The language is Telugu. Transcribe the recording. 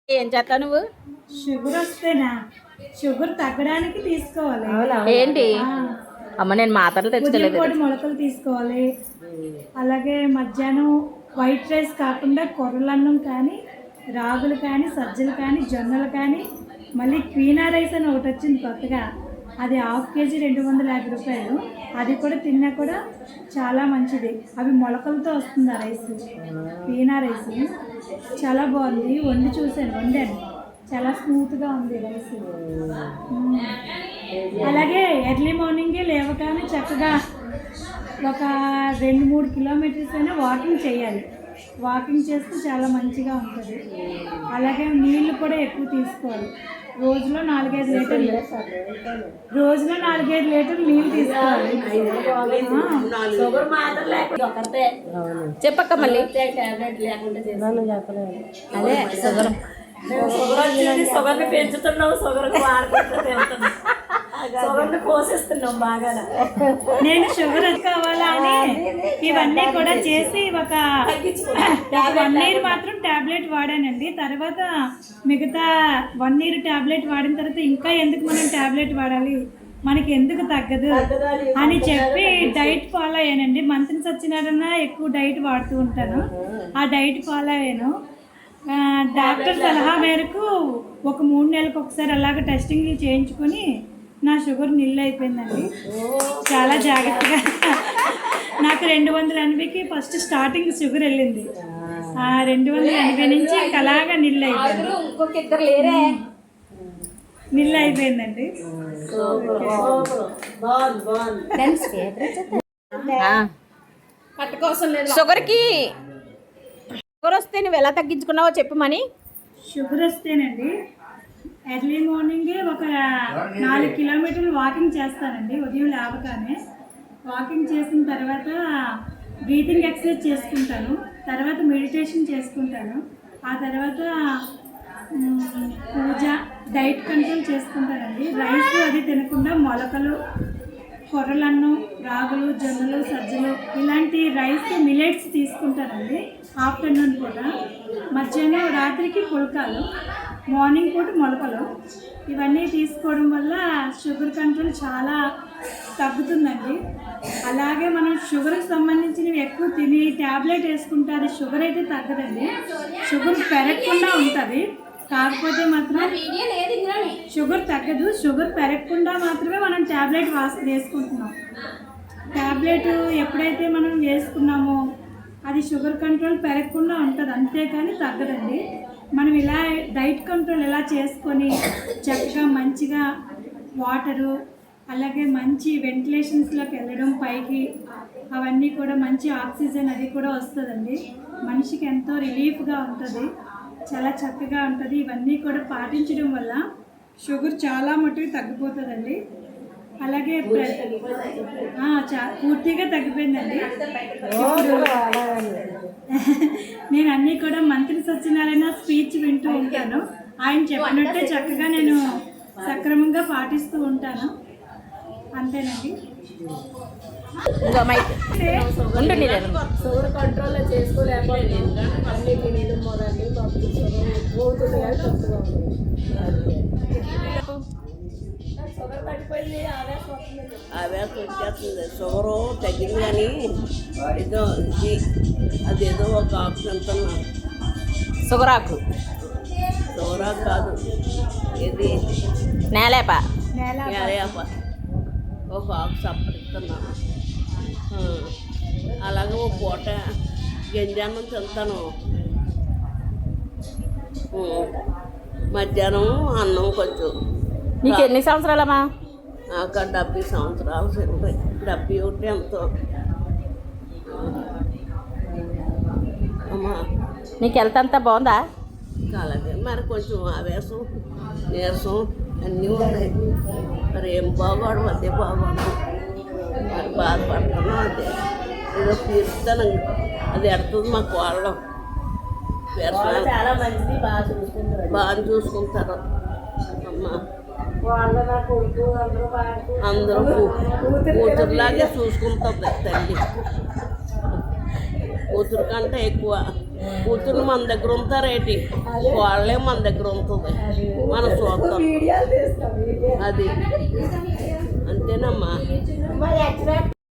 ఏం చేస్తావు నువ్వు? షుగర్ వస్తేనా షుగర్ తగ్గడానికి తీసుకోవాలి. ఏంటి అమ్మ, నేను మాత్రలు తెచ్చుకోలేదు. పొడి మొలకలు తీసుకోవాలి. అలాగే మధ్యాహ్నం వైట్ రైస్ కాకుండా కొర్రలన్నం కానీ, రాగులు కానీ, సజ్జలు కానీ, జొన్నలు కానీ, మళ్ళీ క్వీనా రైస్ అని ఒకటి వచ్చింది కొత్తగా, అది హాఫ్ కేజీ 250 రూపాయలు. అది కూడా తిన్నా కూడా చాలా మంచిది. అవి మొలకలతో వస్తుంది ఆ రైస్, క్వీనా రైస్. చాలా బాగుంది. వండాను, చాలా స్మూత్గా ఉంది రైస్. అలాగే ఎర్లీ మార్నింగే లేవగానే చక్కగా ఒక 2-3 కిలోమీటర్స్ అయినా వాకింగ్ చేయాలి. వాకింగ్ చేస్తే చాలా మంచిగా ఉంటుంది. అలాగే నీళ్ళు కూడా ఎక్కువ తీసుకోవాలి. రోజులో 4-5 లీటర్లు నీళ్ళు తీసుకోవాలి. చెప్పక్క మళ్ళీ. అదే షుగర్ని పెంచుతున్నావు, షుగర్ని వాడుకుంటున్నావు, షుగర్ని పోషిస్తున్నాం బాగా. నేను షుగర్ కావాలా అని ఇవన్నీ కూడా చేసి ఒక 1 ఇయర్ మాత్రం టాబ్లెట్ వాడానండి. తర్వాత మిగతా 1 ఇయర్ టాబ్లెట్ వాడిన తర్వాత ఇంకా ఎందుకు మనం టాబ్లెట్ వాడాలి, మనకి ఎందుకు తగ్గదు అని చెప్పి డైట్ ఫాలో అయ్యానండి. మంత్రి సత్యనారాయణ ఎక్కువ డైట్ వాడుతూ ఉంటాను. ఆ డైట్ ఫాలో అయ్యాను. డాక్టర్ సలహా మేరకు ఒక 3 నెలలకు ఒకసారి అలాగ టెస్టింగ్లు చేయించుకొని నా షుగర్ నిల్ అయిపోయిందండి. చాలా జాగ్రత్తగా. నాకు 280కి ఫస్ట్ స్టార్టింగ్ షుగర్ వెళ్ళింది. 280 నుంచి అలాగా నిల్ అయిపోయిందండి. షుగర్ వస్తే నువ్వు ఎలా తగ్గించుకున్నావో చెప్పు మని. షుగర్ వస్తేనండి ఎర్లీ మార్నింగే ఒక 4 కిలోమీటర్లు వాకింగ్ చేస్తానండి. ఉదయం లేవగానే వాకింగ్ చేసిన తర్వాత బ్రీతింగ్ ఎక్సర్సైజ్ చేసుకుంటాను. తర్వాత మెడిటేషన్ చేసుకుంటాను. ఆ తర్వాత పూజ, డైట్ కంట్రోల్ చేసుకుంటానండి. రైస్ అది తినకుండా మొలకలు, కొర్రలన్నం, రాగులు, జొన్నలు, సజ్జలు ఇలాంటి రైస్ మిలెట్స్ తీసుకుంటానండి. ఆఫ్టర్నూన్ పూట, మధ్యాహ్నం రాత్రికి పుల్కాలు, మార్నింగ్ పూట మొలకలు. ఇవన్నీ తీసుకోవడం వల్ల షుగర్ కంట్రోల్ చాలా తగ్గుతుందండి. అలాగే మనం షుగర్కి సంబంధించినవి ఎక్కువ తిని ట్యాబ్లెట్ వేసుకుంటే అది షుగర్ అయితే తగ్గదండి. షుగర్ పెరగకుండా ఉంటుంది. కాకపోతే మాత్రం షుగర్ తగ్గదు. షుగర్ పెరగకుండా మాత్రమే మనం ట్యాబ్లెట్ వేసుకుంటున్నాం. ట్యాబ్లెట్ ఎప్పుడైతే మనం వేసుకున్నామో అది షుగర్ కంట్రోల్ పెరగకుండా ఉంటుంది, అంతేకాని తగ్గదండి. మనం ఇలా డైట్ కంట్రోల్ ఎలా చేసుకొని చక్కగా మంచిగా వాటరు, అలాగే మంచి వెంటిలేషన్స్లోకి వెళ్ళడం పైకి, అవన్నీ కూడా మంచి ఆక్సిజన్ అది కూడా వస్తుందండి. మనిషికి ఎంతో రిలీఫ్గా ఉంటుంది, చాలా చక్కగా ఉంటుంది. ఇవన్నీ కూడా పాటించడం వల్ల షుగర్ చాలా మటుకు తగ్గిపోతుందండి. అలాగే పూర్తిగా తగ్గిపోయిందండి. నేను అన్నీ కూడా మంత్రి సత్యనారాయణ స్పీచ్ వింటూ ఉంటాను. ఆయన చెప్పినట్టే చక్కగా నేను సక్రమంగా పాటిస్తూ ఉంటాను. అంతేనండి. షుగర్ కంట్రోల్లో చేసుకోలేకపోతే అన్నీ తినేది మొదలు పోతుంది కానీ తక్కువ షుగర్ పడిపోయింది. ఆవేశం వచ్చేస్తుంది. షుగరు తగ్గింది కానీ ఏదో అదేదో ఒక ఆకు తింటున్నాను. షుగర్ ఆకు కాదు, ఇది నేలేప ఒక ఆకు సప్పరిస్తున్నాను. అలాగే ఒక పూట గింజాన్నం తింటాను. మధ్యాహ్నం అన్నం కొంచెం. నీకు ఎన్ని సంవత్సరాలమ్మా? నాకు 70 సంవత్సరాలు. 71 ఎంతో. అమ్మా, నీకు హెల్త్ అంతా బాగుందా? అలాగే మరి కొంచెం ఆవేశం, నీరసం అన్నీ ఉన్నాయి. మరి ఏం బాగోడు, అదే బాగోడు. మరి బాధపడుతున్నాం. అదే ఏదో తీరుస్తాను. అది ఎడుతుంది మా కోళ్ళం. చాలా మంచిది, బాగా చూసుకుంటారు. అమ్మా, అందరూ కూతురులాగే చూసుకుంటుంది తల్లి. కూతురు కంటే ఎక్కువ కూతురు మన దగ్గర ఉంటారేటి వాళ్ళే మన దగ్గర ఉంటుంది మన చూద్దాం వీడియోలు తీస్తాం అది అంతేనమ్మా ఎక్స్ట్రా